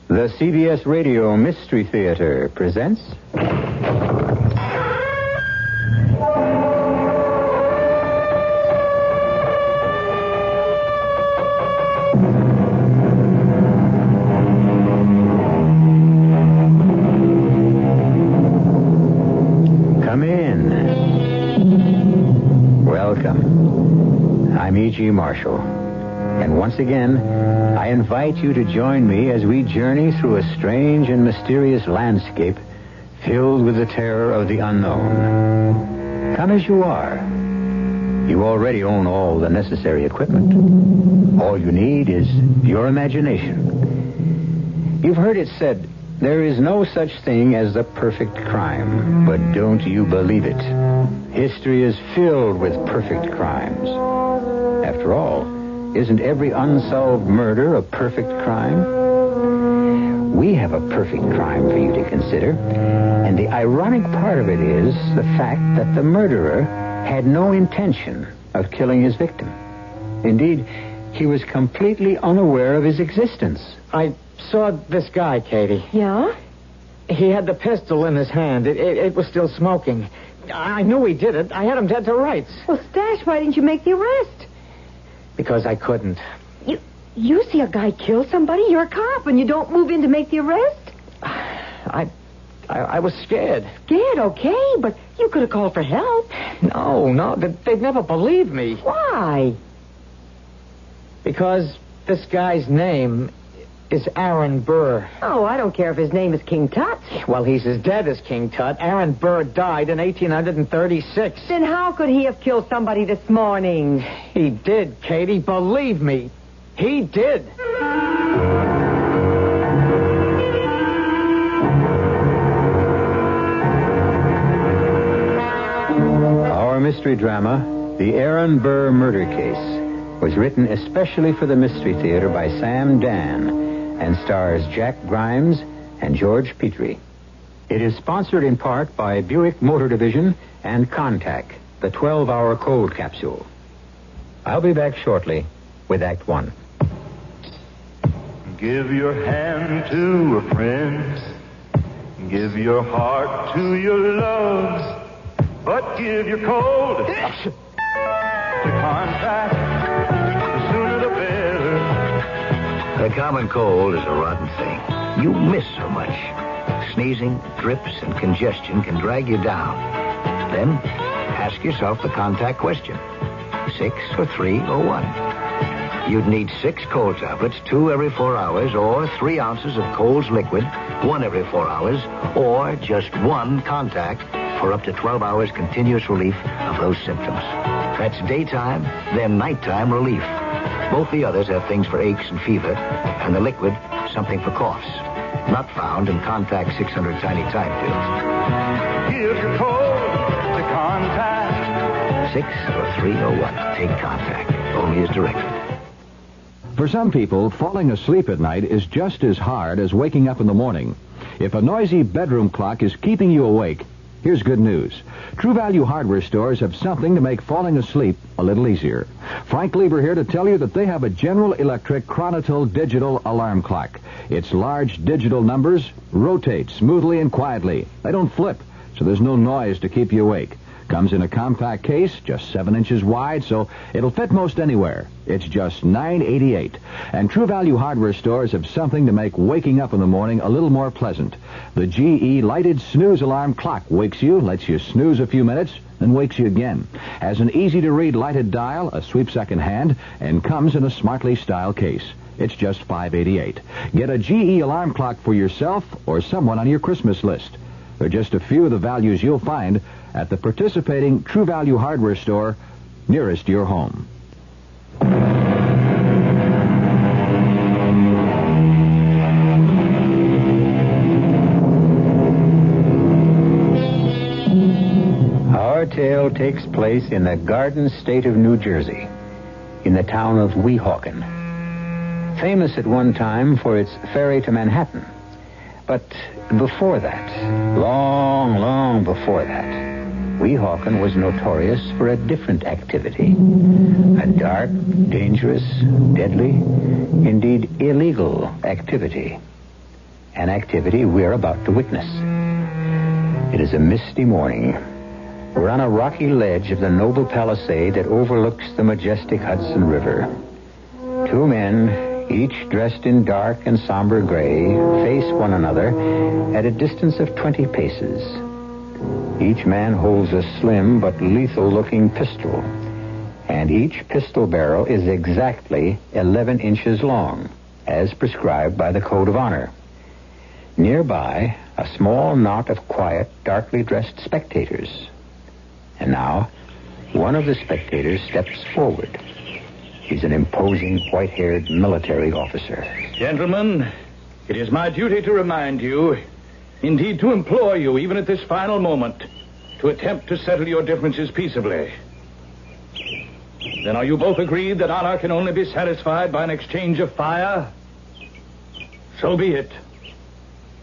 The CBS Radio Mystery Theater presents... Come in. Welcome. I'm E.G. Marshall. And once again, I invite you to join me as we journey through a strange and mysterious landscape filled with the terror of the unknown. Come as you are. You already own all the necessary equipment. All you need is your imagination. You've heard it said, there is no such thing as the perfect crime, but don't you believe it. History is filled with perfect crimes. After all, isn't every unsolved murder a perfect crime? We have a perfect crime for you to consider. And the ironic part of it is the fact that the murderer had no intention of killing his victim. Indeed, he was completely unaware of his existence. I saw this guy, Katie. Yeah? He had the pistol in his hand. It was still smoking. I knew he did it. I had him dead to rights. Well, Stash, why didn't you make the arrest? Because I couldn't. You see a guy kill somebody, you're a cop, and you don't move in to make the arrest? I was scared. Scared, okay, but you could have called for help. No, they'd never believe me. Why? Because this guy's name is Aaron Burr. Oh, I don't care if his name is King Tut. Well, he's as dead as King Tut. Aaron Burr died in 1836. Then how could he have killed somebody this morning? He did, Katie. Believe me. He did. Our mystery drama, The Aaron Burr Murder Case, was written especially for the Mystery Theater by Sam Dan and stars Jack Grimes and George Petrie. It is sponsored in part by Buick Motor Division and Contact, the 12-hour cold capsule. I'll be back shortly with Act One. Give your hand to a friend. Give your heart to your loves. But give your cold to Contact. The sooner the better. The common cold is a rotten thing. You miss so much. Sneezing, drips, and congestion can drag you down. Then, ask yourself the Contact question. 6 or 3 or 1. You'd need 6 cold tablets, 2 every 4 hours, or 3 ounces of Cold's liquid, 1 every 4 hours, or just 1 Contact for up to 12 hours continuous relief of those symptoms. That's daytime, then nighttime relief. Both the others have things for aches and fever, and the liquid, something for coughs. Not found in Contact 600 tiny time pills. Give your cold to Contact. 6 or 3 or 1. Take Contact. Only as directed. For some people, falling asleep at night is just as hard as waking up in the morning. If a noisy bedroom clock is keeping you awake, here's good news. True Value hardware stores have something to make falling asleep a little easier. Frank Lieber here to tell you that they have a General Electric Chronotel digital alarm clock. Its large digital numbers rotate smoothly and quietly. They don't flip, so there's no noise to keep you awake. Comes in a compact case, just 7 inches wide, so it'll fit most anywhere. It's just $9.88. And True Value hardware stores have something to make waking up in the morning a little more pleasant. The GE lighted snooze alarm clock wakes you, lets you snooze a few minutes, then wakes you again. Has an easy-to-read lighted dial, a sweep second hand, and comes in a smartly styled case. It's just $5.88. Get a GE alarm clock for yourself or someone on your Christmas list. They're just a few of the values you'll find at the participating True Value hardware store nearest your home. Our tale takes place in the Garden State of New Jersey, in the town of Weehawken. Famous at one time for its ferry to Manhattan. But before that, long before that, Weehawken was notorious for a different activity. A dark, dangerous, deadly, indeed illegal activity. an activity we're about to witness. It is a misty morning. We're on a rocky ledge of the noble palisade that overlooks the majestic Hudson River. Two men, each dressed in dark and somber gray, face one another at a distance of 20 paces. Each man holds a slim but lethal-looking pistol, and each pistol barrel is exactly 11 inches long, as prescribed by the Code of Honor. Nearby, a small knot of quiet, darkly dressed spectators. And now, one of the spectators steps forward. He's an imposing, white-haired military officer. Gentlemen, it is my duty to remind you, indeed to implore you, even at this final moment, to attempt to settle your differences peaceably. Then are you both agreed that honor can only be satisfied by an exchange of fire? So be it.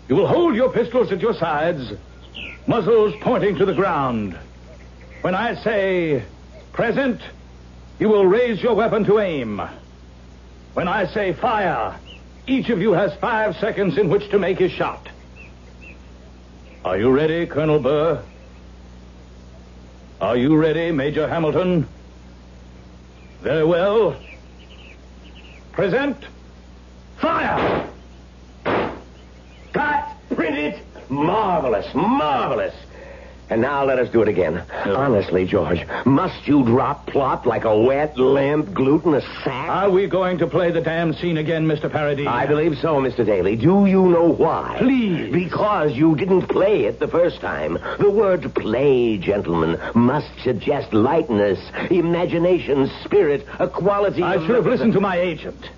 You will hold your pistols at your sides, muzzles pointing to the ground. When I say, present, you will raise your weapon to aim. When I say fire, each of you has 5 seconds in which to make his shot. Are you ready, Colonel Burr? Are you ready, Major Hamilton? Very well. Present. Fire! Cut! Print it! Marvelous, marvelous. And now let us do it again. Honestly, George, must you drop plop like a wet lamp glued in a sack? Are we going to play the damn scene again, Mr. Paradis? I believe so, Mr. Daly. Do you know why? Please. Because you didn't play it the first time. The word play, gentlemen, must suggest lightness, imagination, spirit, a quality I should have listened to my agent.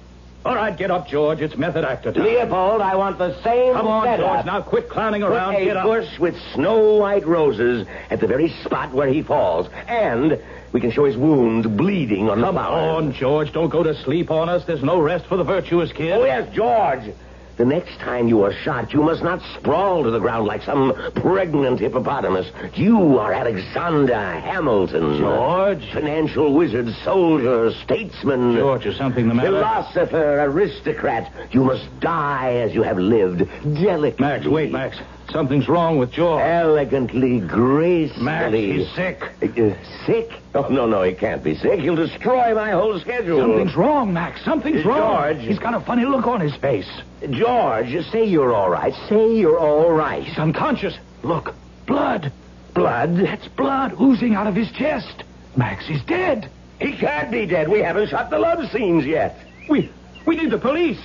All right, get up, George. It's method actor time. Leopold, I want the same Come on, setup. George. Now quit clowning around. Put Get a up. bush with snow white roses at the very spot where he falls. And we can show his wound bleeding on the Come bow. on, George. Don't go to sleep on us. There's no rest for the virtuous kid. Oh, yes, George. The next time you are shot, you must not sprawl to the ground like some pregnant hippopotamus. You are Alexander Hamilton. George. Financial wizard, soldier, statesman. George, is something the matter? Philosopher, aristocrat. You must die as you have lived, delicately. Max, wait, Max. Something's wrong with George. Elegantly, gracefully. Max, he's sick. Sick? Oh, no, he can't be sick. He'll destroy my whole schedule. Something's wrong, Max. Something's wrong. George. He's got a funny look on his face. George, say you're all right. Say you're all right. He's unconscious. Look, blood. Blood? That's blood oozing out of his chest. Max, he's dead. He can't be dead. We haven't shot the love scenes yet. We need the police.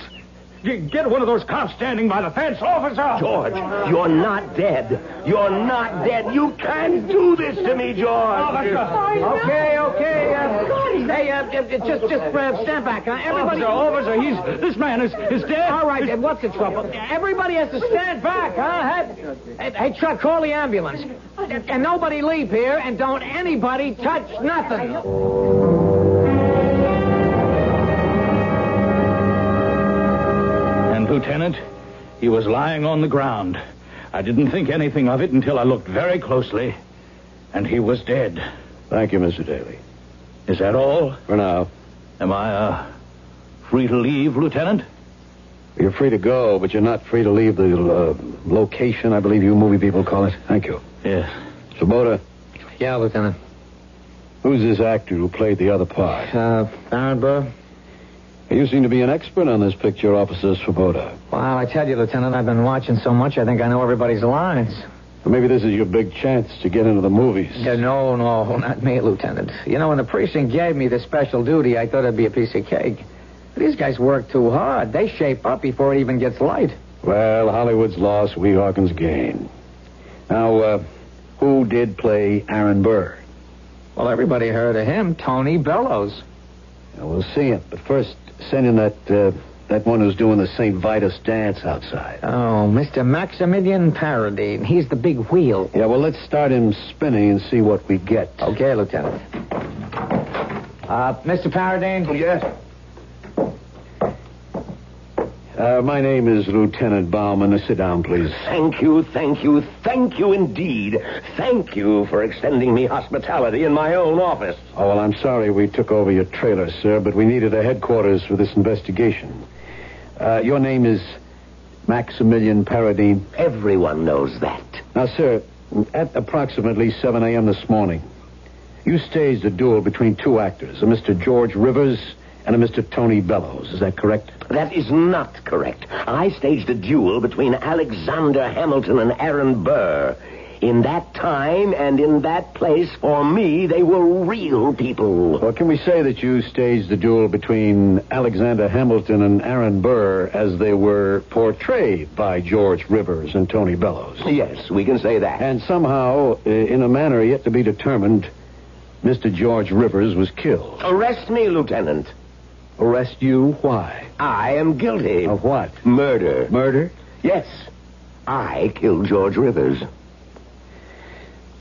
Get one of those cops standing by the fence, officer. George, you're not dead. You're not dead. You can't do this to me, George. Officer. Okay. Just stand back. Everybody. Officer, this man is dead. All right, what's the trouble? Everybody has to stand back, huh? Hey, Chuck, call the ambulance. And nobody leave here, and don't anybody touch nothing. Lieutenant, he was lying on the ground. I didn't think anything of it until I looked very closely, and he was dead. Thank you, Mr. Daly. Is that all? For now. Am I, free to leave, Lieutenant? You're free to go, but you're not free to leave the location, I believe you movie people call it. Thank you. Yes. Swoboda, Yeah, Lieutenant. who's this actor who played the other part? Baron Burr? You seem to be an expert on this picture, Officer Swoboda. Well, I tell you, Lieutenant, I've been watching so much, I think I know everybody's lines. But maybe this is your big chance to get into the movies. No, not me, Lieutenant. You know, when the precinct gave me this special duty, I thought it'd be a piece of cake. These guys work too hard. They shape up before it even gets light. Well, Hollywood's loss, Weehawken's gain. Now, who did play Aaron Burr? Well, everybody heard of him, Tony Bellows. We'll see it, but first, send in that one who's doing the St. Vitus dance outside. Oh, Mr. Maximilian Paradis. He's the big wheel. Yeah, well, let's start him spinning and see what we get. Okay, Lieutenant. Mr. Paradis? Yes? My name is Lieutenant Bauman. Sit down, please. Thank you indeed. Thank you for extending me hospitality in my own office. Oh, well, I'm sorry we took over your trailer, sir, but we needed a headquarters for this investigation. Your name is Maximilian Paradine. Everyone knows that. Now, sir, at approximately 7 a.m. this morning, you staged a duel between two actors, a Mr. George Rivers and a Mr. Tony Bellows. Is that correct? That is not correct. I staged a duel between Alexander Hamilton and Aaron Burr. In that time and in that place, for me, they were real people. Well, can we say that you staged the duel between Alexander Hamilton and Aaron Burr as they were portrayed by George Rivers and Tony Bellows? Yes, we can say that. And somehow, in a manner yet to be determined, Mr. George Rivers was killed. Arrest me, Lieutenant. Arrest you? Why? I am guilty. Of what? Murder. Murder? Yes. I killed George Rivers.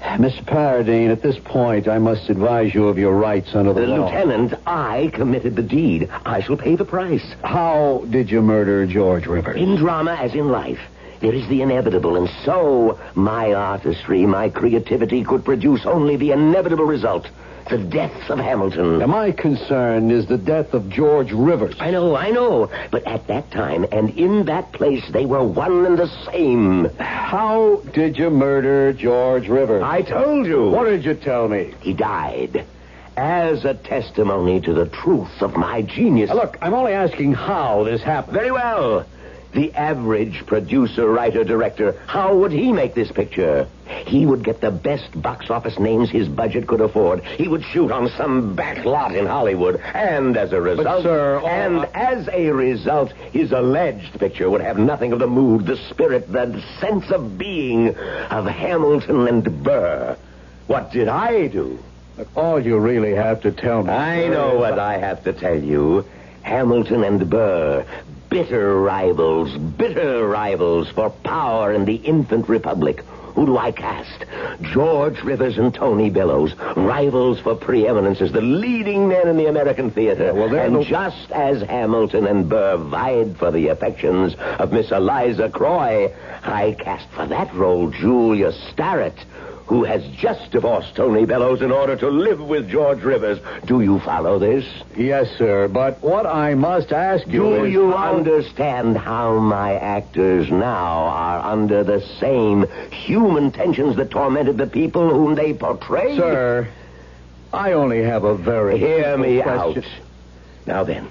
Mr. Paradine, at this point, I must advise you of your rights under the law. Lieutenant, I committed the deed. I shall pay the price. How did you murder George Rivers? In drama as in life, there is the inevitable, and so my artistry, my creativity could produce only the inevitable result. The death of Hamilton. Now, my concern is the death of George Rivers. I know. But at that time and in that place, they were one and the same. How did you murder George Rivers? I told you. What did you tell me? He died as a testimony to the truth of my genius. Now, look, I'm only asking how this happened. Very well. The average producer, writer, director, how would he make this picture? He would get the best box office names his budget could afford. He would shoot on some back lot in Hollywood. And as a result... But, sir... as a result, his alleged picture would have nothing of the mood, the spirit, the sense of being of Hamilton and Burr. What did I do? Look, all you really have to tell me... I know what I have to tell you. Hamilton and Burr... bitter rivals for power in the infant republic. Who do I cast? George Rivers and Tony Bellows, rivals for preeminence as the leading men in the American theater. And just as Hamilton and Burr vied for the affections of Miss Eliza Croy, I cast for that role Julia Starrett, who has just divorced Tony Bellows in order to live with George Rivers. Do you follow this? Yes, sir, but what I must ask you is... Do you understand how my actors now are under the same human tensions that tormented the people whom they portrayed? Sir, I only have a very... Hear me question. out. Now then,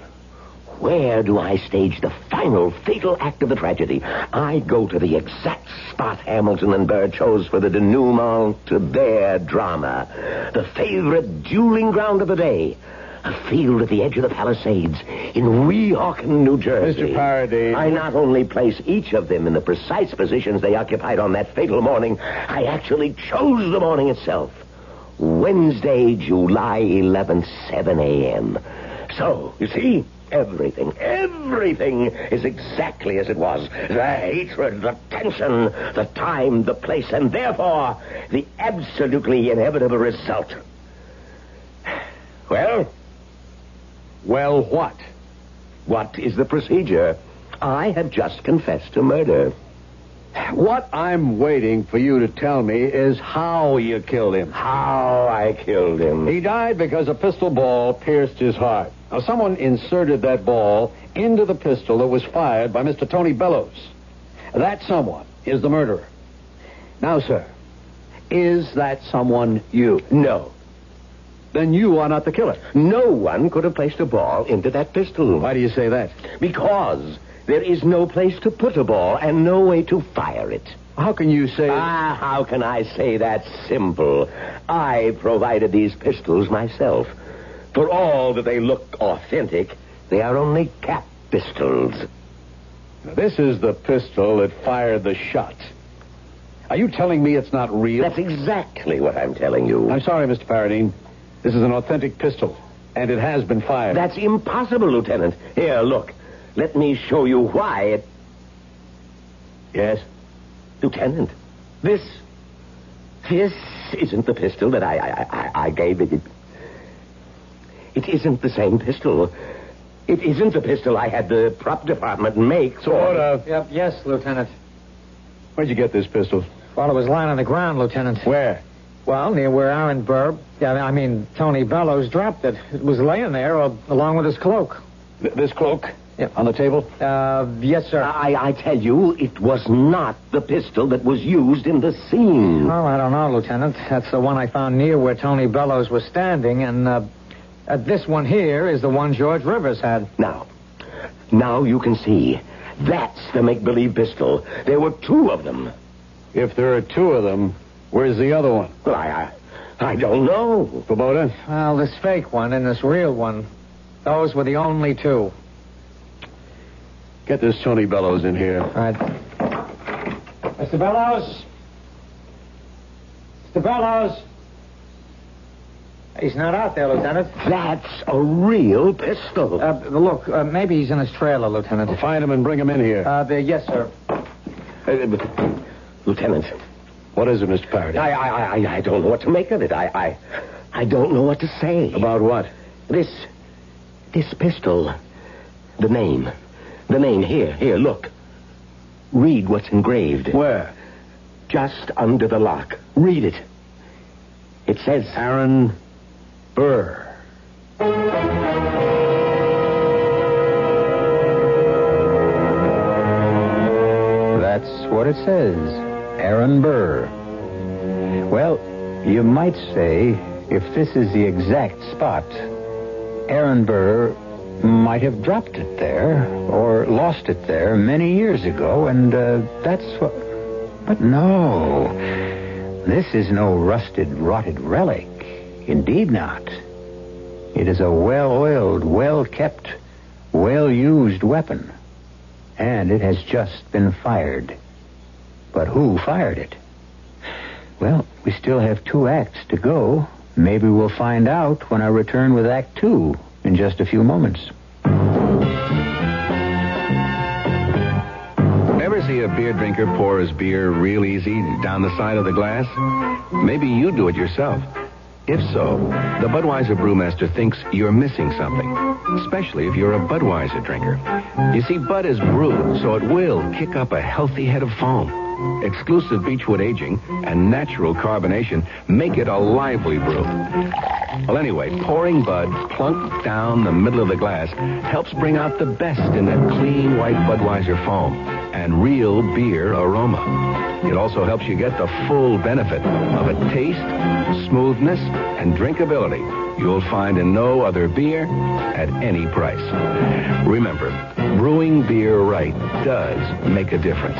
where do I stage the final fatal act of the tragedy? I go to the exact spot Hamilton and Burr chose for the denouement to their drama. The favorite dueling ground of the day. A field at the edge of the Palisades in Weehawken, New Jersey. Mr. Paradine. I not only place each of them in the precise positions they occupied on that fatal morning, I actually chose the morning itself. Wednesday, July 11th, 7 a.m. So, you see... Everything is exactly as it was. The hatred, the tension, the time, the place, and therefore the absolutely inevitable result. Well, what? What is the procedure? I have just confessed to murder. What I'm waiting for you to tell me is how you killed him. How I killed him. He died because a pistol ball pierced his heart. Now, someone inserted that ball into the pistol that was fired by Mr. Tony Bellows. That someone is the murderer. Now, sir, is that someone you? No. Then you are not the killer. No one could have placed a ball into that pistol. Why do you say that? Because there is no place to put a ball and no way to fire it. How can you say... How can I say that? Simple. I provided these pistols myself. For all that they look authentic, they are only cap pistols. Now, this is the pistol that fired the shot. Are you telling me it's not real? That's exactly what I'm telling you. I'm sorry, Mr. Paradine. This is an authentic pistol, and it has been fired. That's impossible, Lieutenant. Here, look. Let me show you why it... Yes? Lieutenant, this isn't the pistol that I gave it. It isn't the same pistol. It isn't the pistol I had the prop department make. Order. Yep, yes, Lieutenant. Where'd you get this pistol? Well, it was lying on the ground, Lieutenant. Where? Well, near where Aaron Burr, Tony Bellows dropped it. It was laying there along with his cloak. This cloak? Yeah. On the table? Yes, sir. I tell you, it was not the pistol that was used in the scene. Well, I don't know, Lieutenant. That's the one I found near where Tony Bellows was standing, and this one here is the one George Rivers had. Now you can see. That's the make-believe pistol. There were two of them. If there are two of them, where's the other one? Well, I don't know. Kubota? Well, this fake one and this real one, those were the only two. Get this Tony Bellows in here. All right. Mr. Bellows? Mr. Bellows? He's not out there, Lieutenant. That's a real pistol. Look, maybe he's in his trailer, Lieutenant. Well, find him and bring him in here. Yes, sir. Lieutenant. What is it, Mr. Faraday? I don't know what to make of it. I don't know what to say. About what? This pistol. The name. The name. Here, look. Read what's engraved. Where? Just under the lock. Read it. It says... Aaron Burr. That's what it says. Aaron Burr. Well, you might say, if this is the exact spot, Aaron Burr might have dropped it there or lost it there many years ago, and that's what... But no. This is no rusted, rotted relic. Indeed not. It is a well-oiled, well-kept, well-used weapon. And it has just been fired. But who fired it? Well, we still have 2 acts to go. Maybe we'll find out when I return with Act 2 in just a few moments. Ever see a beer drinker pour his beer real easy down the side of the glass? Maybe you do it yourself. If so, the Budweiser Brewmaster thinks you're missing something, especially if you're a Budweiser drinker. You see, Bud is brewed, so it will kick up a healthy head of foam. Exclusive beechwood aging and natural carbonation make it a lively brew. Well, anyway, pouring Bud plunk down the middle of the glass helps bring out the best in that clean white Budweiser foam and real beer aroma. It also helps you get the full benefit of a taste, smoothness, and drinkability you'll find in no other beer at any price. Remember, brewing beer right does make a difference.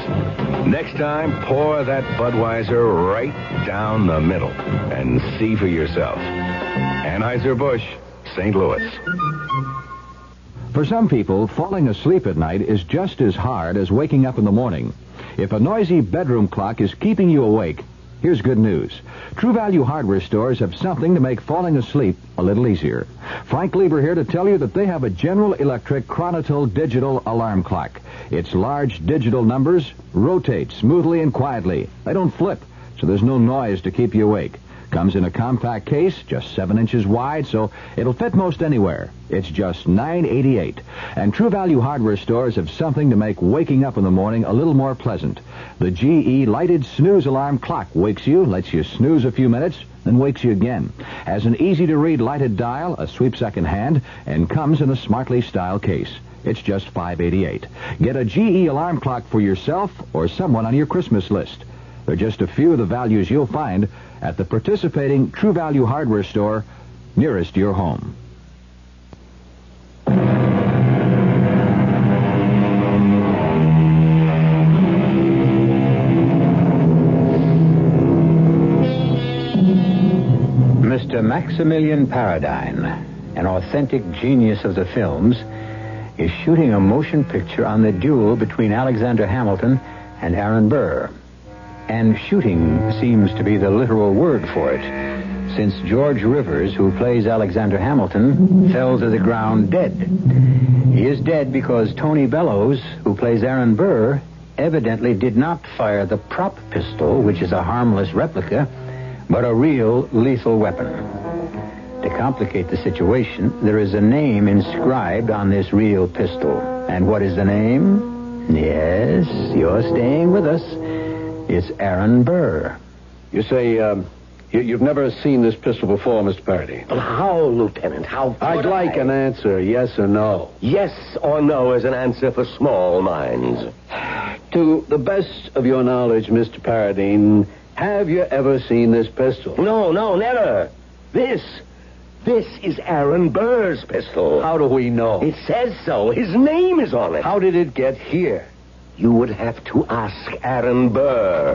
Next time, pour that Budweiser right down the middle and see for yourself. Anheuser-Busch, St. Louis. For some people, falling asleep at night is just as hard as waking up in the morning. If a noisy bedroom clock is keeping you awake, here's good news. True Value hardware stores have something to make falling asleep a little easier. Frank Lieber here to tell you that they have a General Electric Chronotel digital alarm clock. Its large digital numbers rotate smoothly and quietly. They don't flip, so there's no noise to keep you awake. Comes in a compact case, just 7 inches wide, so it'll fit most anywhere. It's just $9.88. And True Value hardware stores have something to make waking up in the morning a little more pleasant. The GE lighted snooze alarm clock wakes you, lets you snooze a few minutes, then wakes you again. Has an easy-to-read lighted dial, a sweep second hand, and comes in a smartly styled case. It's just $5.88. Get a GE alarm clock for yourself or someone on your Christmas list. They're just a few of the values you'll find at the participating True Value hardware store nearest your home. Mr. Maximilian Paradine, an authentic genius of the films, is shooting a motion picture on the duel between Alexander Hamilton and Aaron Burr. And shooting seems to be the literal word for it, since George Rivers, who plays Alexander Hamilton, fell to the ground dead. He is dead because Tony Bellows, who plays Aaron Burr, evidently did not fire the prop pistol, which is a harmless replica, but a real lethal weapon. To complicate the situation, there is a name inscribed on this real pistol. And what is the name? Yes, you're staying with us. It's Aaron Burr. You say, You've never seen this pistol before, Mr. Paradine. But how, Lieutenant? How could I'd like an answer, yes or no. Yes or no is an answer for small minds. To the best of your knowledge, Mr. Paradine, have you ever seen this pistol? No, never. This is Aaron Burr's pistol. How do we know? It says so. His name is on it. How did it get here? You would have to ask Aaron Burr.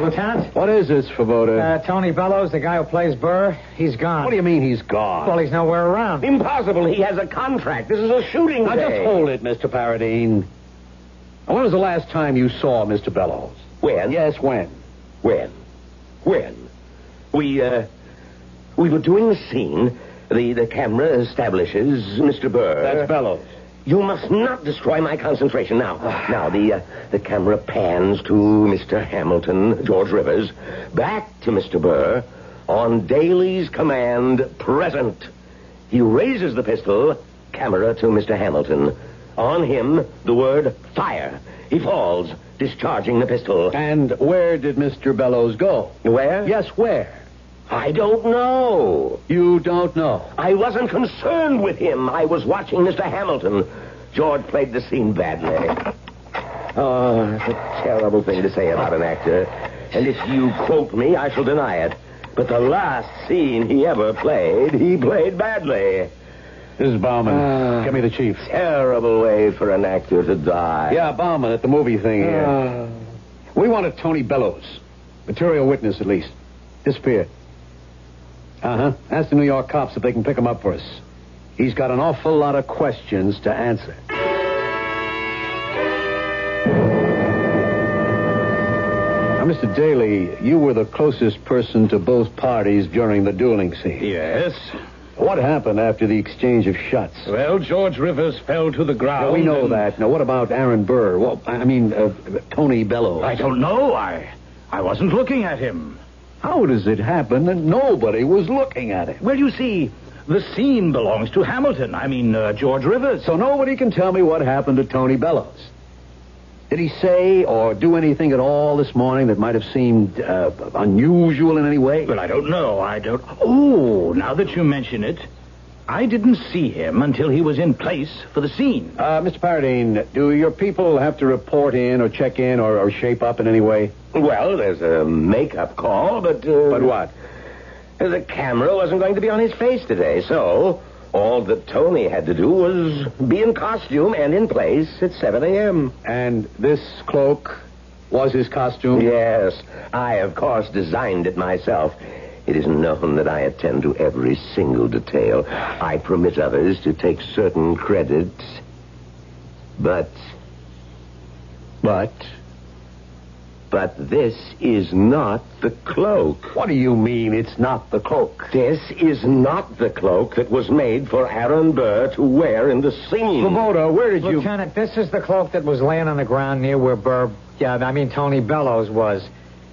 Lieutenant? What is this, Svoboda? Tony Bellows, the guy who plays Burr, he's gone. What do you mean he's gone? Well, he's nowhere around. Impossible. He has a contract. This is a shooting Now, day. just hold it, Mr. Paradine. Now, when was the last time you saw Mr. Bellows? When? Yes, when? When? We were doing the scene. The camera establishes Mr. Burr. That's Bellows. You must not destroy my concentration. Now, the camera pans to Mr. Hamilton, George Rivers, back to Mr. Burr, on Daly's command, present. He raises the pistol, camera to Mr. Hamilton. On him, the word fire. He falls, discharging the pistol. And where did Mr. Bellows go? Where? Yes, where? I don't know. You don't know? I wasn't concerned with him. I was watching Mr. Hamilton. George played the scene badly. Oh, it's a terrible thing to say about an actor. And if you quote me, I shall deny it. But the last scene he ever played, he played badly. This is Bauman. Give me the chief. Terrible way for an actor to die. Yeah, Bauman at the movie thing here. We wanted Tony Bellows. Material witness, at least. Disappeared. Uh-huh. Ask the New York cops if they can pick him up for us. He's got an awful lot of questions to answer. Now, Mr. Daly, you were the closest person to both parties during the dueling scene. Yes. What happened after the exchange of shots? Well, George Rivers fell to the ground. Yeah, we know that. Now, what about Aaron Burr? Well, Tony Bellows. I don't know. I wasn't looking at him. How does it happen that nobody was looking at him? Well, you see, the scene belongs to Hamilton. George Rivers. So nobody can tell me what happened to Tony Bellows. Did he say or do anything at all this morning that might have seemed unusual in any way? Well, I don't know. Oh, now that you mention it, I didn't see him until he was in place for the scene. Mr. Paradine, do your people have to report in or check in or shape up in any way? Well, there's a makeup call, but... But what? The camera wasn't going to be on his face today, so all that Tony had to do was be in costume and in place at 7 a.m. And this cloak was his costume? Yes. I, of course, designed it myself. It is known that I attend to every single detail. I permit others to take certain credits. But this is not the cloak. What do you mean it's not the cloak? This is not the cloak that was made for Aaron Burr to wear in the scene. Svoboda, where did you... Lieutenant, this is the cloak that was laying on the ground near where Tony Bellows was.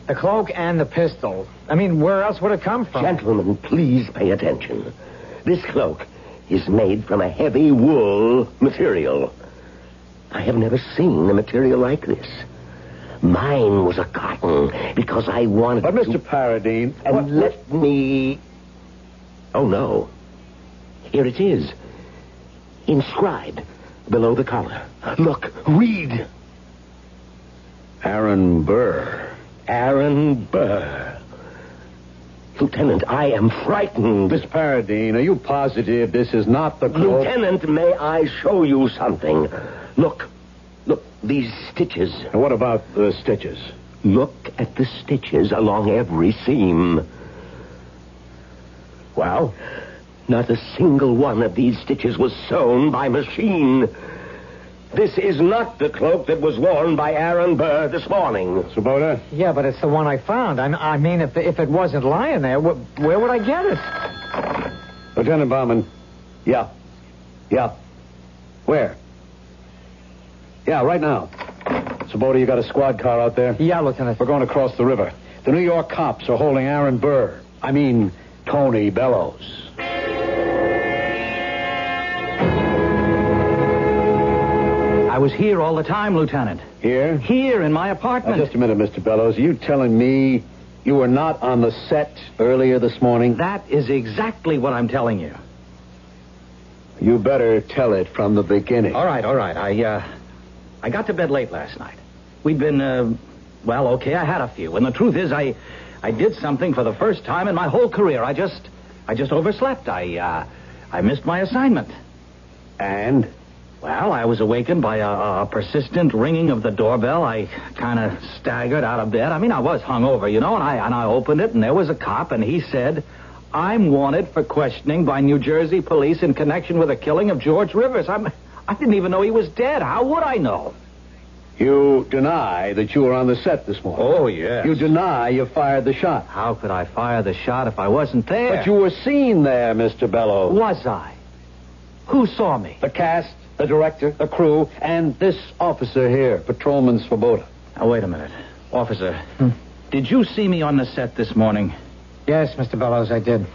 The cloak and the pistol. Where else would it come from? Gentlemen, please pay attention. This cloak is made from a heavy wool material. I have never seen a material like this. Mine was a cotton because I wanted But, Mr. Paradine... let me... Oh, no. Here it is. Inscribed below the collar. Look, read. Aaron Burr. Aaron Burr. Lieutenant, I am frightened. Mr. Paradine, are you positive this is not the cloak? Lieutenant, may I show you something? Look, these stitches. And what about the stitches? Look at the stitches along every seam. Well? Not a single one of these stitches was sewn by machine. This is not the cloak that was worn by Aaron Burr this morning. Svoboda? Yeah, but it's the one I found. If it wasn't lying there, where would I get it? Lieutenant Bauman. Yeah. Where? Yeah, right now. Svoboda, you got a squad car out there? Yeah, Lieutenant. We're going across the river. The New York cops are holding Aaron Burr. Tony Bellows. I was here all the time, Lieutenant. Here? Here in my apartment. Now, just a minute, Mr. Bellows. Are you telling me You were not on the set earlier this morning? That is exactly what I'm telling you. You better tell it from the beginning. All right. I got to bed late last night. We'd been, okay, I had a few. And the truth is, I did something for the first time in my whole career. I just overslept. I missed my assignment. And? Well, I was awakened by a persistent ringing of the doorbell. I kind of staggered out of bed. I mean, I was hungover, you know, and I opened it, and there was a cop, and he said, "I'm wanted for questioning by New Jersey police in connection with the killing of George Rivers." I didn't even know he was dead. How would I know? You deny that you were on the set this morning? Oh, yes. You deny you fired the shot? How could I fire the shot if I wasn't there? But you were seen there, Mr. Bellows. Was I? Who saw me? The cast, the director, the crew, and this officer here, Patrolman Svoboda. Now, wait a minute. Officer, did you see me on the set this morning? Yes, Mr. Bellows, I did.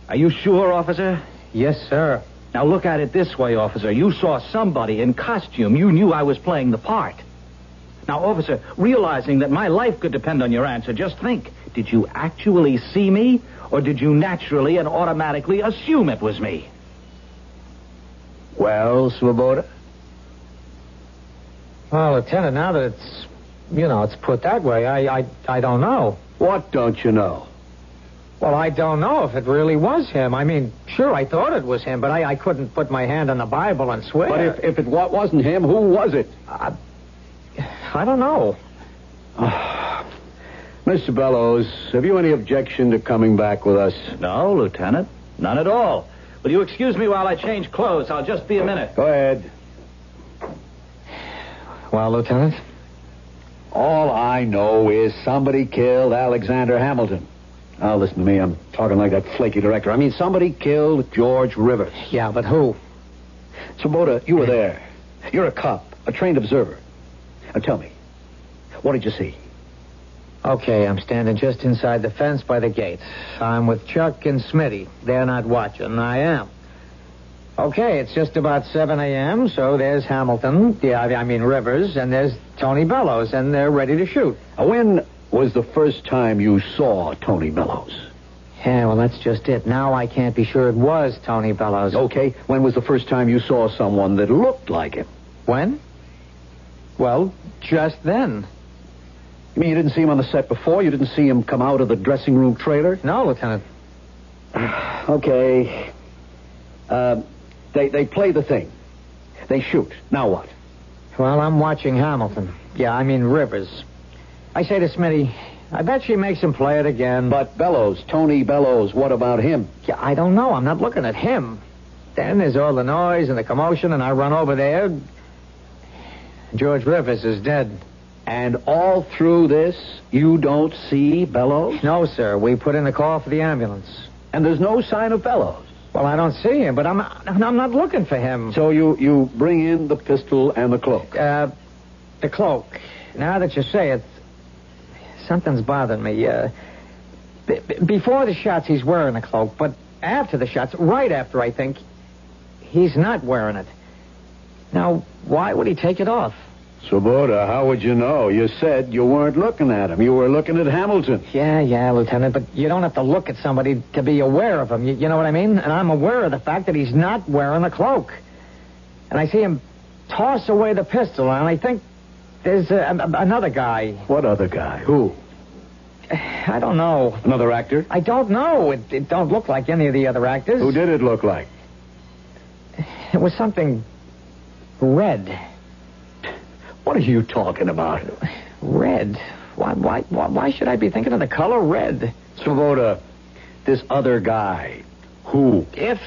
Are you sure, officer? Yes, sir. Now, look at it this way, officer. You saw somebody in costume. You knew I was playing the part. Now, officer, realizing that my life could depend on your answer, just think. Did you actually see me, or did you naturally and automatically assume it was me? Well, Svoboda? Well, Lieutenant, now that it's put that way, I don't know. What don't you know? Well, I don't know if it really was him. I mean, sure, I thought it was him, but I couldn't put my hand on the Bible and swear. But if it wasn't him, who was it? I don't know. Mr. Bellows, have you any objection to coming back with us? No, Lieutenant. None at all. Will you excuse me while I change clothes? I'll just be a minute. Go ahead. Well, Lieutenant? All I know is somebody killed Alexander Hamilton. Now, listen to me. I'm talking like that flaky director. I mean, somebody killed George Rivers. Yeah, but who? Svoboda, you were there. You're a cop, a trained observer. Now, tell me, what did you see? Okay, I'm standing just inside the fence by the gate. I'm with Chuck and Smitty. They're not watching. I am. Okay, it's just about 7 a.m., so there's Hamilton, I mean Rivers, and there's Tony Bellows, and they're ready to shoot. When was the first time you saw Tony Bellows? Yeah, well, that's just it. Now I can't be sure it was Tony Bellows. Okay, when was the first time you saw someone that looked like him? When? Well, just then. You mean you didn't see him on the set before? You didn't see him come out of the dressing room trailer? No, Lieutenant. Okay. They play the thing. They shoot. Now what? Well, I'm watching Hamilton. Yeah, I mean Rivers. I say to Smitty, I bet she makes him play it again. But Bellows, Tony Bellows, what about him? Yeah, I don't know. I'm not looking at him. Then there's all the noise and the commotion, and I run over there. George Rivers is dead. And all through this, you don't see Bellows? No, sir. We put in a call for the ambulance. And there's no sign of Bellows? Well, I don't see him, but I'm not looking for him. So you bring in the pistol and the cloak? The cloak. Now that you say it, something's bothering me. Before the shots, he's wearing a cloak, but after the shots, right after, I think, he's not wearing it. Now, why would he take it off? Svoboda, how would you know? You said you weren't looking at him. You were looking at Hamilton. Yeah, Lieutenant, but you don't have to look at somebody to be aware of him. You know what I mean? And I'm aware of the fact that he's not wearing a cloak. And I see him toss away the pistol, and I think there's another guy. What other guy? Who? I don't know. Another actor? I don't know. It don't look like any of the other actors. Who did it look like? It was something red. What are you talking about? Red? Why should I be thinking of the color red? Svoboda, this other guy. Who? If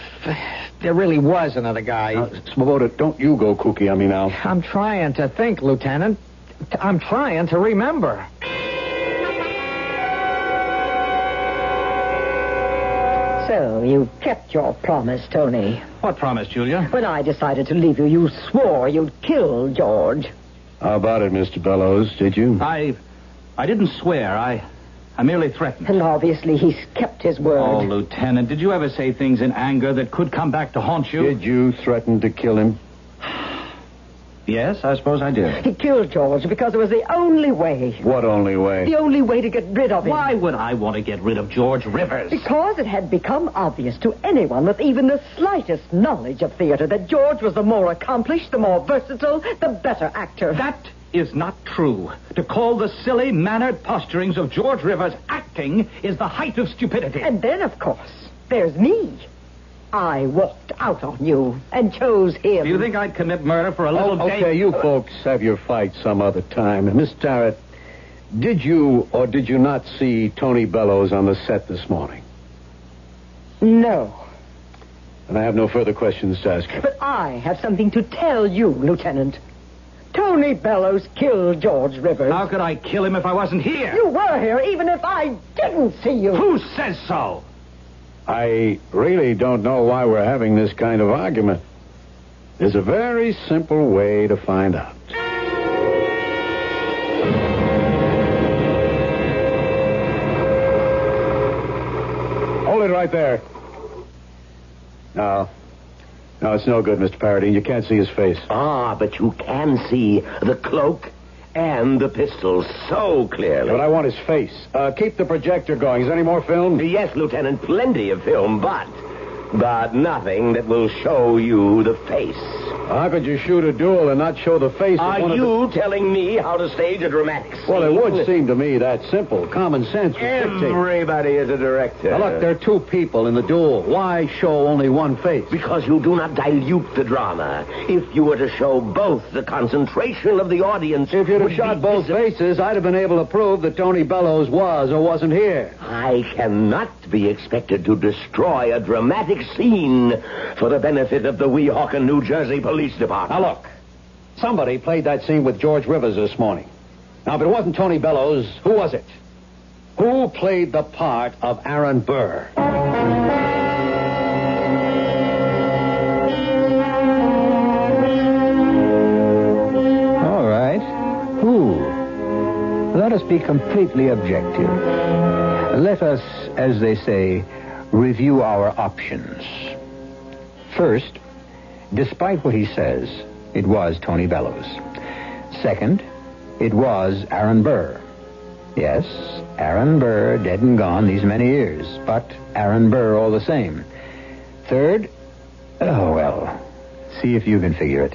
there really was another guy. Svoboda, don't you go kooky on me now. I'm trying to think, Lieutenant. I'm trying to remember. So, you kept your promise, Tony. What promise, Julia? When I decided to leave you, you swore you'd kill George. How about it, Mr. Bellows? Did you? I didn't swear. I merely threatened. And obviously he's kept his word. Oh, Lieutenant, did you ever say things in anger that could come back to haunt you? Did you threaten to kill him? Yes, I suppose I did. He killed George because it was the only way. What only way? The only way to get rid of him. Why would I want to get rid of George Rivers? Because it had become obvious to anyone with even the slightest knowledge of theater that George was the more accomplished, the more versatile, the better actor. That is not true. To call the silly, mannered posturings of George Rivers acting is the height of stupidity. And then, of course, there's me. I walked out on you and chose him. Do you think I'd commit murder for a little date? Okay, you folks have your fight some other time. And Miss Tarrant, did you or did you not see Tony Bellows on the set this morning? No. And I have no further questions to ask you. But I have something to tell you, Lieutenant. Tony Bellows killed George Rivers. How could I kill him if I wasn't here? You were here even if I didn't see you. Who says so? I really don't know why we're having this kind of argument. There's a very simple way to find out. Hold it right there. No, it's no good, Mr. Paradine. You can't see his face. Ah, but you can see the cloak and the pistols so clearly. But I want his face. Keep the projector going. Is there any more film? Yes, Lieutenant, plenty of film, but nothing that will show you the face. How could you shoot a duel and not show the face of Are one you of the... telling me how to stage a dramatic scene? Well, it would seem to me that simple. Common sense would dictate. Everybody is a director. Now, look, there are two people in the duel. Why show only one face? Because you do not dilute the drama. If you were to show both, the concentration of the audience... If you'd have shot both faces, I'd have been able to prove that Tony Bellows was or wasn't here. I cannot be expected to destroy a dramatic scene for the benefit of the Weehawken, New Jersey Police Department. Now, look. Somebody played that scene with George Rivers this morning. Now, if it wasn't Tony Bellows, who was it? Who played the part of Aaron Burr? All right. Who? Let us be completely objective. Let us, as they say, review our options. First, despite what he says, it was Tony Bellows. Second, it was Aaron Burr. Yes, Aaron Burr, dead and gone these many years, but Aaron Burr all the same. Third, oh, well, see if you can figure it.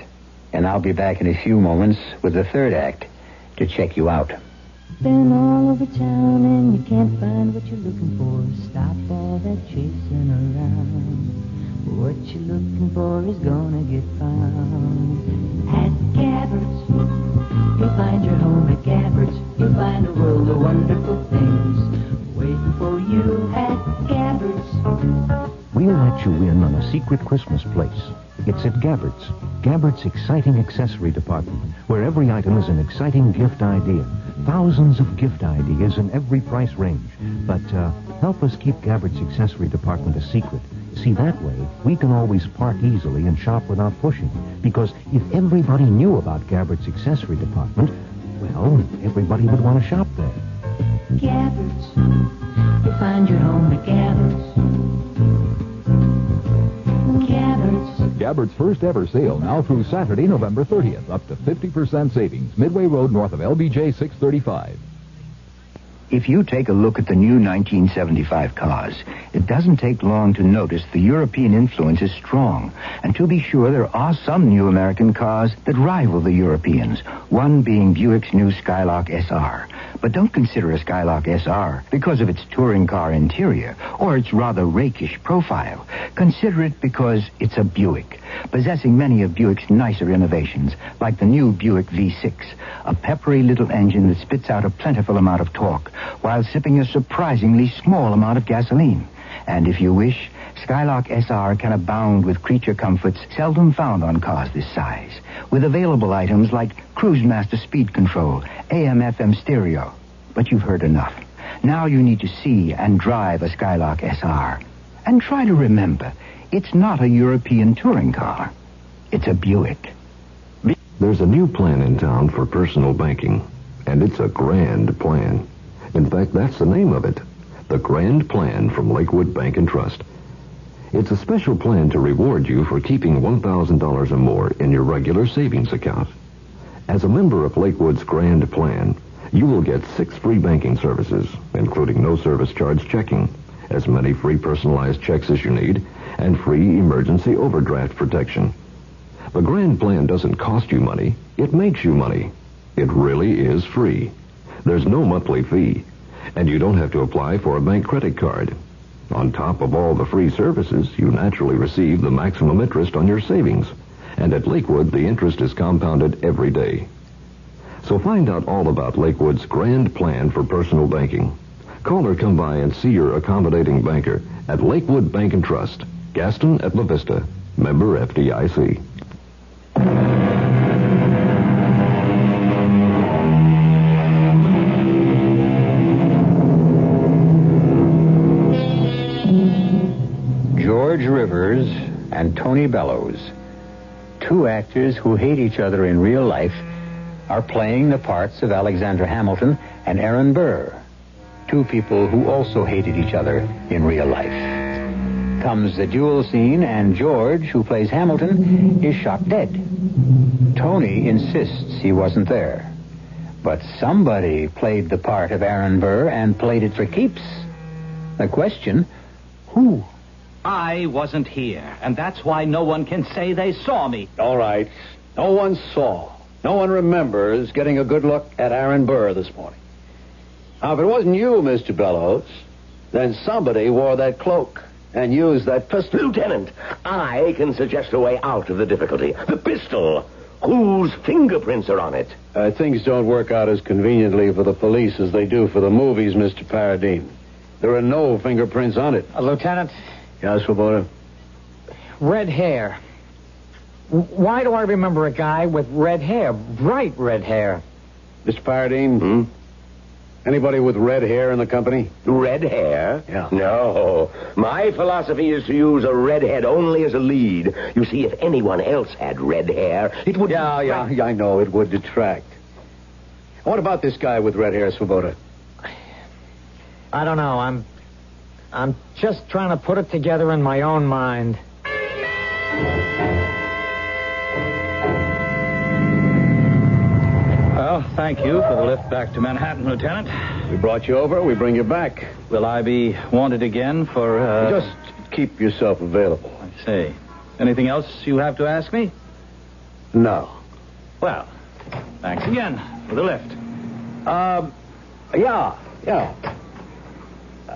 And I'll be back in a few moments with the third act to check you out. Been all over town and you can't find what you're looking for. Stop all that chasing around. What you're looking for is gonna get found. At Gabbert's, you'll find your home at Gabbert's. You'll find a world of wonderful things waiting for you at Gabbert's. We'll let you in on a secret Christmas place. It's at Gabbert's. Gabbert's exciting accessory department, where every item is an exciting gift idea. Thousands of gift ideas in every price range. But help us keep Gabbert's accessory department a secret. See, that way, we can always park easily and shop without pushing. Because if everybody knew about Gabbert's accessory department, well, everybody would want to shop there. Gabbert's. You'll find your home at Gabbert's. Gabbert's. Gabbert's first ever sale now through Saturday, November 30th. Up to 50% savings. Midway Road north of LBJ 635. If you take a look at the new 1975 cars, it doesn't take long to notice the European influence is strong. And to be sure, there are some new American cars that rival the Europeans, one being Buick's new Skylark SR. But don't consider a Skylark SR because of its touring car interior or its rather rakish profile. Consider it because it's a Buick, possessing many of Buick's nicer innovations, like the new Buick V6, a peppery little engine that spits out a plentiful amount of torque while sipping a surprisingly small amount of gasoline. And if you wish, Skylark SR can abound with creature comforts seldom found on cars this size, with available items like Cruise Master speed control, AM/FM stereo. But you've heard enough. Now you need to see and drive a Skylark SR. And try to remember, it's not a European touring car. It's a Buick. There's a new plan in town for personal banking, and it's a grand plan. In fact, that's the name of it. The Grand Plan from Lakewood Bank and Trust. It's a special plan to reward you for keeping $1,000 or more in your regular savings account. As a member of Lakewood's Grand Plan, you will get 6 free banking services, including no service charge checking, as many free personalized checks as you need, and free emergency overdraft protection. The Grand Plan doesn't cost you money. It makes you money. It really is free. There's no monthly fee, and you don't have to apply for a bank credit card. On top of all the free services, you naturally receive the maximum interest on your savings. And at Lakewood, the interest is compounded every day. So find out all about Lakewood's Grand Plan for personal banking. Call or come by and see your accommodating banker at Lakewood Bank and Trust, Gaston at La Vista, member FDIC. George Rivers and Tony Bellows, two actors who hate each other in real life, are playing the parts of Alexander Hamilton and Aaron Burr, two people who also hated each other in real life. Comes the duel scene, and George, who plays Hamilton, is shot dead. Tony insists he wasn't there. But somebody played the part of Aaron Burr and played it for keeps. The question, who? I wasn't here, and that's why no one can say they saw me. All right. No one saw. No one remembers getting a good look at Aaron Burr this morning. Now, if it wasn't you, Mr. Bellows, then somebody wore that cloak and used that pistol. Lieutenant, I can suggest a way out of the difficulty. The pistol. Whose fingerprints are on it? Things don't work out as conveniently for the police as they do for the movies, Mr. Paradine. There are no fingerprints on it. Lieutenant? Yes, Swoboda? Red hair. Why do I remember a guy with red hair? Bright red hair. Mr. Paradine? Anybody with red hair in the company? Red hair? Yeah. No. My philosophy is to use a redhead only as a lead. You see, if anyone else had red hair, it would... Yeah, I know. It would detract. What about this guy with red hair, Swoboda? I don't know. I'm just trying to put it together in my own mind. Well, thank you for the lift back to Manhattan, Lieutenant. We brought you over. We bring you back. Will I be wanted again for, Just keep yourself available. I see. Anything else you have to ask me? No. Well, thanks again for the lift. Yeah.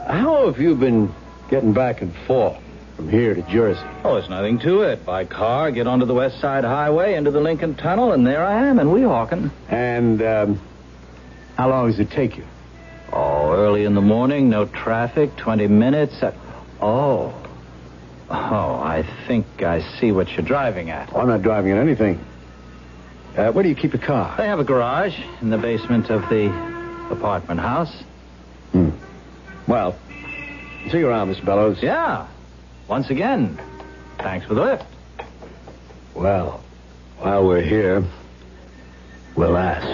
How have you been getting back and forth from here to Jersey? Oh, there's nothing to it. By car, get onto the West Side Highway, into the Lincoln Tunnel, and there I am in Weehawken. And, how long does it take you? Oh, early in the morning, no traffic, 20 minutes. Oh, I think I see what you're driving at. I'm not driving at anything. Where do you keep your car? They have a garage in the basement of the apartment house. Well, see you around, Mr. Bellows. Yeah. Once again, thanks for the lift. Well, while we're here, we'll ask.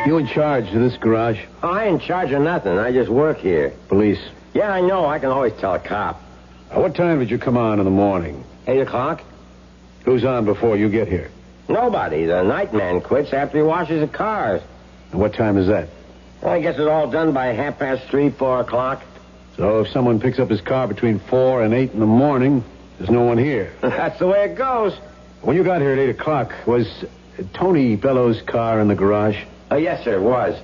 You in charge of this garage? Oh, I ain't in charge of nothing. I just work here. Police. Yeah, I know. I can always tell a cop. What time did you come on in the morning? 8 o'clock? Who's on before you get here? Nobody. The night man quits after he washes the cars. And what time is that? Well, I guess it's all done by 3:30, 4 o'clock. So if someone picks up his car between 4 and 8 in the morning, there's no one here. That's the way it goes. When you got here at 8 o'clock, was Tony Bellows' car in the garage? Yes, sir, it was.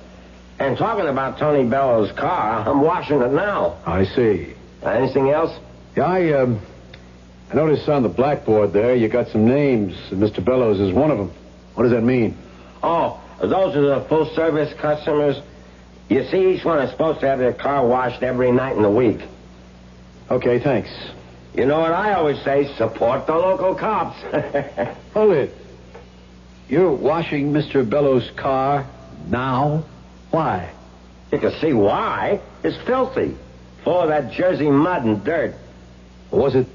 And talking about Tony Bellows' car, I'm washing it now. I see. Anything else? Yeah, I noticed on the blackboard there you got some names. Mr. Bellows is one of them. What does that mean? Oh, those are the full-service customers. You see, each one is supposed to have their car washed every night in the week. Okay, thanks. You know what I always say, support the local cops. Hold it. You're washing Mr. Bellows' car now? Why? You can see why. It's filthy. Full of that Jersey mud and dirt. Was it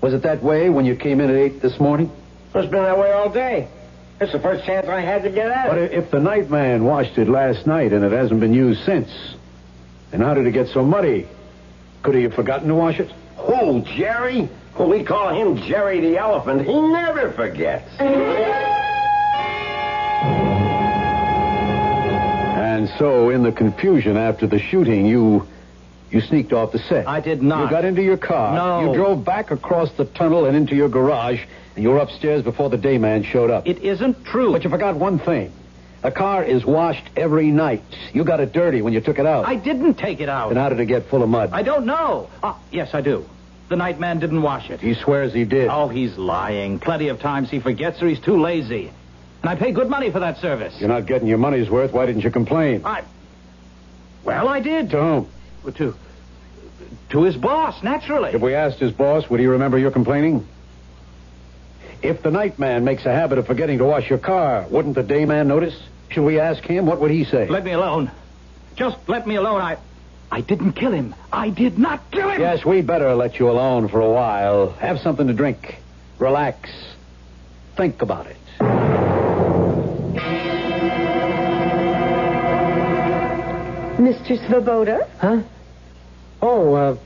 that way when you came in at 8 this morning? It's been that way all day. It's the first chance I had to get at But if the night man washed it last night and it hasn't been used since, then how did it get so muddy? Could he have forgotten to wash it? Who, Jerry? Well, we call him Jerry the Elephant. He never forgets. And so, in the confusion after the shooting, you sneaked off the set. I did not. You got into your car. No. You drove back across the tunnel and into your garage, and you were upstairs before the day man showed up. It isn't true. But you forgot one thing. The car is washed every night. You got it dirty when you took it out. I didn't take it out. And how did it get full of mud? I don't know. Yes, I do. The night man didn't wash it. He swears he did. Oh, he's lying. Plenty of times he forgets or he's too lazy. And I pay good money for that service. You're not getting your money's worth. Why didn't you complain? Well, I did. To whom? To his boss, naturally. If we asked his boss, would he remember your complaining? If the night man makes a habit of forgetting to wash your car, wouldn't the day man notice? Should we ask him? What would he say? Let me alone. Just let me alone. I didn't kill him. I did not kill him. Yes, we'd better let you alone for a while. Have something to drink. Relax. Think about it. Mr. Svoboda? Huh? Oh,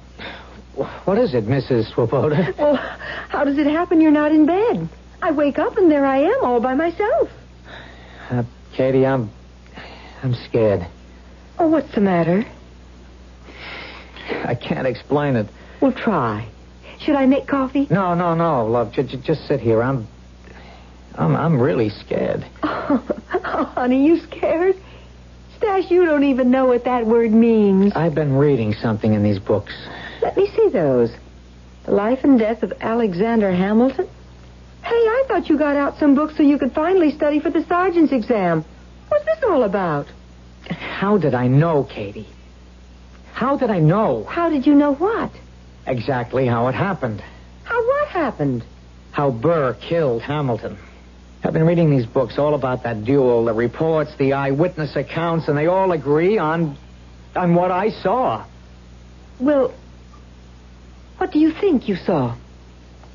what is it, Mrs. Swoboda? Well, how does it happen you're not in bed? I wake up and there I am all by myself. Katie, I'm scared. Oh, what's the matter? I can't explain it. Well, try. Should I make coffee? No, love. Just sit here. I'm really scared. Oh, honey, you scared? Stash, you don't even know what that word means. I've been reading something in these books. Let me see those. The Life and Death of Alexander Hamilton. Hey, I thought you got out some books so you could finally study for the sergeant's exam. What's this all about? How did I know, Katie? How did I know? How did you know what? Exactly how it happened. How what happened? How Burr killed Hamilton. I've been reading these books all about that duel, the reports, the eyewitness accounts, and they all agree on what I saw. Well, what do you think you saw?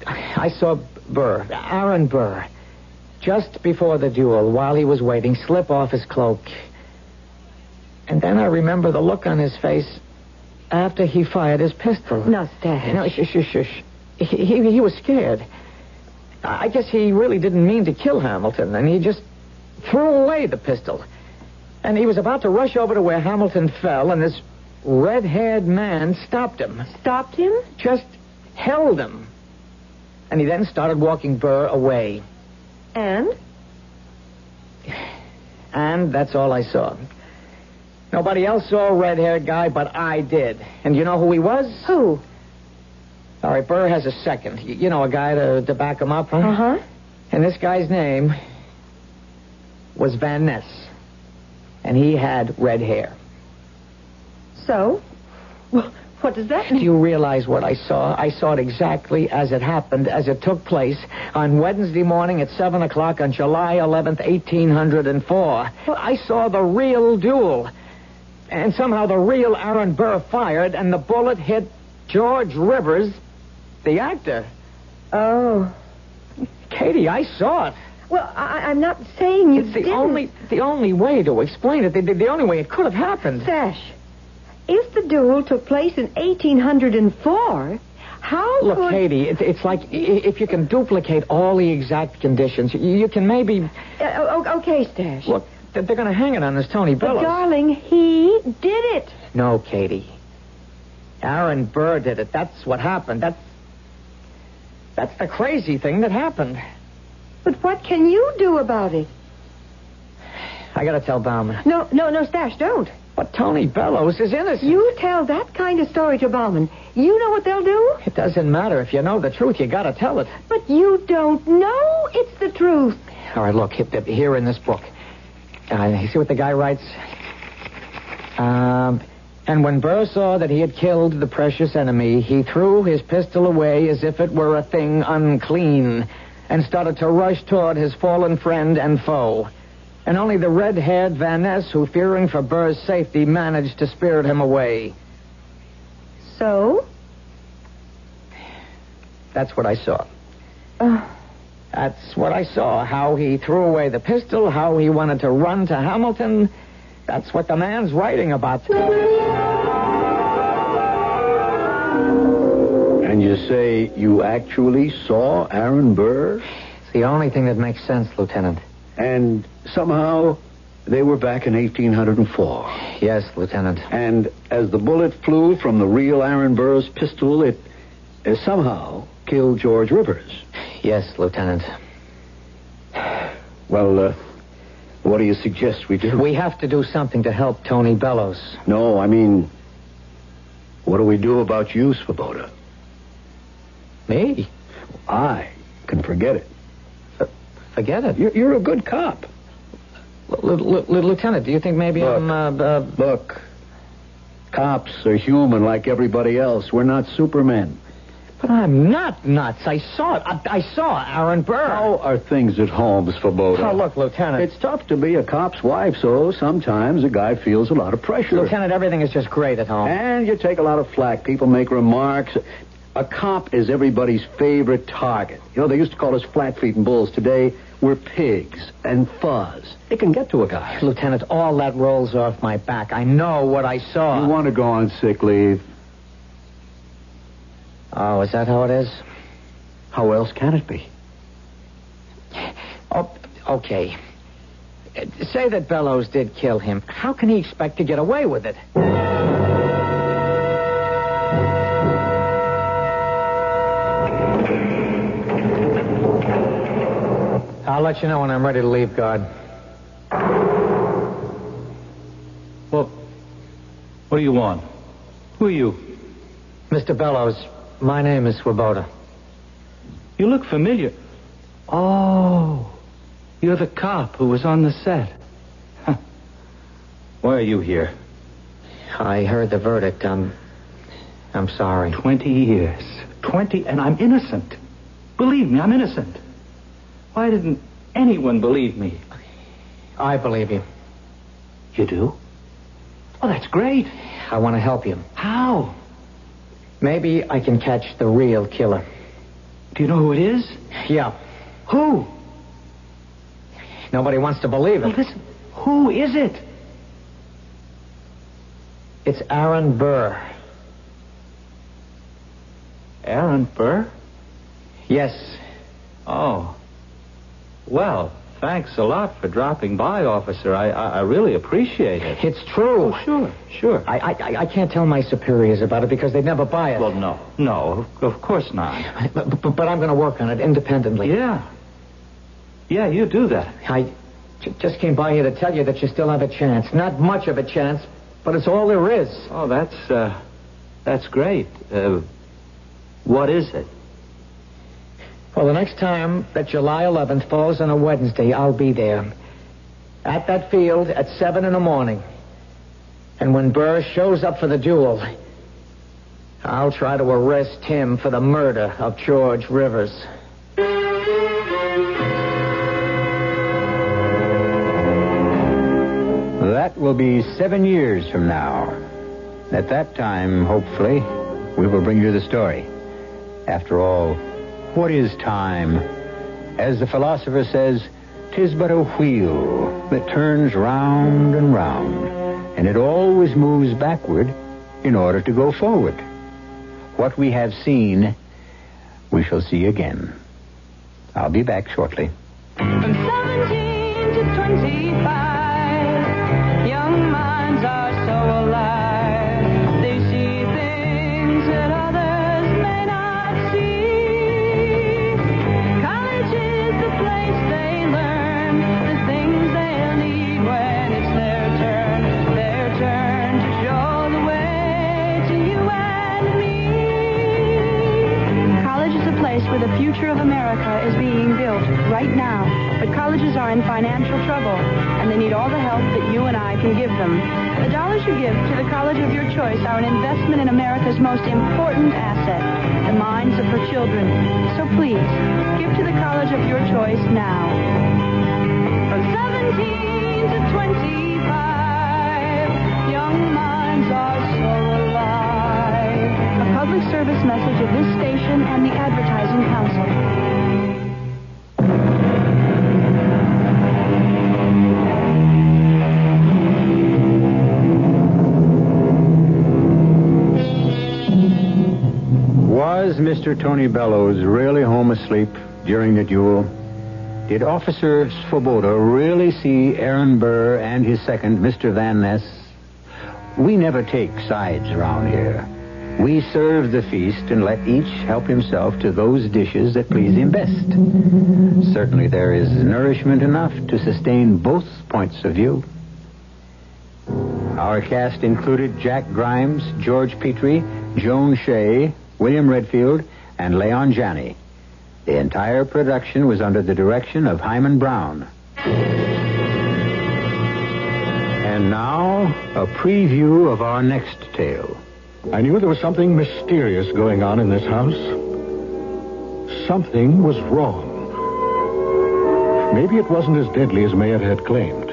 I saw Burr, Aaron Burr, just before the duel, while he was waiting, slip off his cloak. And then I remember the look on his face after he fired his pistol. No, Stash. No, shush. He was scared. I guess he really didn't mean to kill Hamilton, and he just threw away the pistol. And he was about to rush over to where Hamilton fell, and this red-haired man stopped him. Stopped him? Just held him. And he then started walking Burr away. And? And that's all I saw. Nobody else saw a red-haired guy, but I did. And you know who he was? Who? All right, Burr has a second. You know, a guy to back him up, huh? Uh-huh. And this guy's name was Van Ness. And he had red hair. So? Well, what does that mean? Do you realize what I saw? I saw it exactly as it happened, as it took place on Wednesday morning at 7 o'clock on July 11th, 1804. Well, I saw the real duel. And somehow the real Aaron Burr fired, and the bullet hit George Rivers, the actor. Oh. Katie, I saw it. Well, I'm not saying you it's didn't. the only way to explain it. The only way it could have happened. Sash, if the duel took place in 1804, how Look, could... Katie, it's like if you can duplicate all the exact conditions, you can maybe... Okay, Stash. Look, they're going to hang it on this Tony Bellows. But, darling, he did it. No, Katie. Aaron Burr did it. That's what happened. That's the crazy thing that happened. But what can you do about it? I got to tell Bauman. No, Stash, don't. But Tony Bellows is innocent. You tell that kind of story to Bauman. You know what they'll do? It doesn't matter. If you know the truth, you got to tell it. But you don't know it's the truth. All right, look, here in this book. You see what the guy writes? And when Burr saw that he had killed the precious enemy, he threw his pistol away as if it were a thing unclean and started to rush toward his fallen friend and foe. And only the red-haired Van Ness, who, fearing for Burr's safety, managed to spirit him away. So? That's what I saw. That's what I saw. How he threw away the pistol, how he wanted to run to Hamilton. That's what the man's writing about. And you say you actually saw Aaron Burr? It's the only thing that makes sense, Lieutenant. And somehow they were back in 1804. Yes, Lieutenant. And as the bullet flew from the real Aaron Burr's pistol, it somehow killed George Rivers. Yes, Lieutenant. Well, what do you suggest we do? We have to do something to help Tony Bellows. No, I mean, what do we do about you, Svoboda? Me? I can forget it. Forget it? You're a good cop. Lieutenant, do you think maybe Look, cops are human like everybody else. We're not supermen. But I'm not nuts. I saw it. I saw Aaron Burr. How are things at home, Svoboda? Oh, look, Lieutenant. It's tough to be a cop's wife, so sometimes a guy feels a lot of pressure. Lieutenant, everything is just great at home. And you take a lot of flack. People make remarks. A cop is everybody's favorite target. You know, they used to call us flat-feet and bulls. Today, we're pigs and fuzz. It can get to a guy. Lieutenant, all that rolls off my back. I know what I saw. You want to go on sick leave? Oh, is that how it is? How else can it be? Oh, okay. Say that Bellows did kill him. How can he expect to get away with it? I'll let you know when I'm ready to leave, guard. Well, what do you want? Who are you? Mr. Bellows, my name is Swoboda. You look familiar. Oh, you're the cop who was on the set. Huh. Why are you here? I heard the verdict. I'm sorry. 20 years. 20, and I'm innocent. Believe me, I'm innocent. Why didn't anyone believe me? I believe you. You do? Oh, that's great. I want to help you. How? Maybe I can catch the real killer. Do you know who it is? Yeah. Who? Nobody wants to believe it. Well, listen, who is it? It's Aaron Burr. Aaron Burr? Yes. Oh. Well, thanks a lot for dropping by, officer. I really appreciate it. It's true. Oh, sure. I can't tell my superiors about it because they'd never buy it. Well, no, of course not. But I'm going to work on it independently. Yeah, you do that. I just came by here to tell you that you still have a chance. Not much of a chance, but it's all there is. Oh, that's great. What is it? Well, the next time that July 11th falls on a Wednesday, I'll be there. At that field at 7 a.m. And when Burr shows up for the duel, I'll try to arrest him for the murder of George Rivers. That will be 7 years from now. At that time, hopefully, we will bring you the story. After all, what is time? As the philosopher says, 'tis but a wheel that turns round and round, and it always moves backward in order to go forward. What we have seen, we shall see again. I'll be back shortly. From 17 to 25, young minds are so alive. They see things that others may not see. College is the place they learn the things they'll need when it's their turn to show the way to you and me. College is a place where the future of America is being built right now. But colleges are in financial trouble, and they need all the help that you and I can give them. The dollars you give to the college of your choice are an investment in America's most important asset, the minds of her children. So please, give to the college of your choice now. From 17 to 25, young minds are so alive. A public service message of this station and the Advertising Council. Was Mr. Mr. Tony Bellows really home asleep during the duel? Did Officer Svoboda really see Aaron Burr and his second, Mr. Van Ness? We never take sides around here. We serve the feast and let each help himself to those dishes that please him best. Certainly there is nourishment enough to sustain both points of view. Our cast included Jack Grimes, George Petrie, Joan Shea, William Redfield, and Leon Janney. The entire production was under the direction of Hyman Brown. And now, a preview of our next tale. I knew there was something mysterious going on in this house. Something was wrong. Maybe it wasn't as deadly as Mayette had claimed.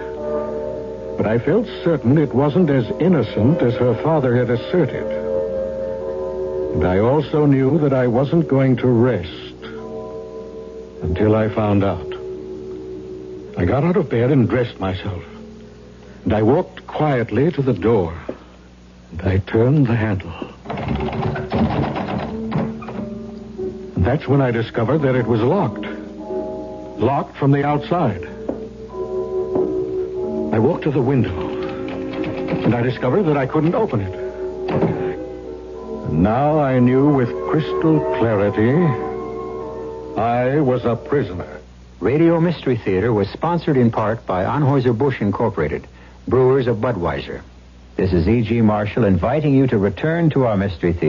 But I felt certain it wasn't as innocent as her father had asserted. And I also knew that I wasn't going to rest until I found out. I got out of bed and dressed myself. And I walked quietly to the door. And I turned the handle. And that's when I discovered that it was locked. Locked from the outside. I walked to the window. And I discovered that I couldn't open it. And now I knew with crystal clarity I was a prisoner. Radio Mystery Theater was sponsored in part by Anheuser-Busch Incorporated, brewers of Budweiser. This is E.G. Marshall inviting you to return to our Mystery Theater.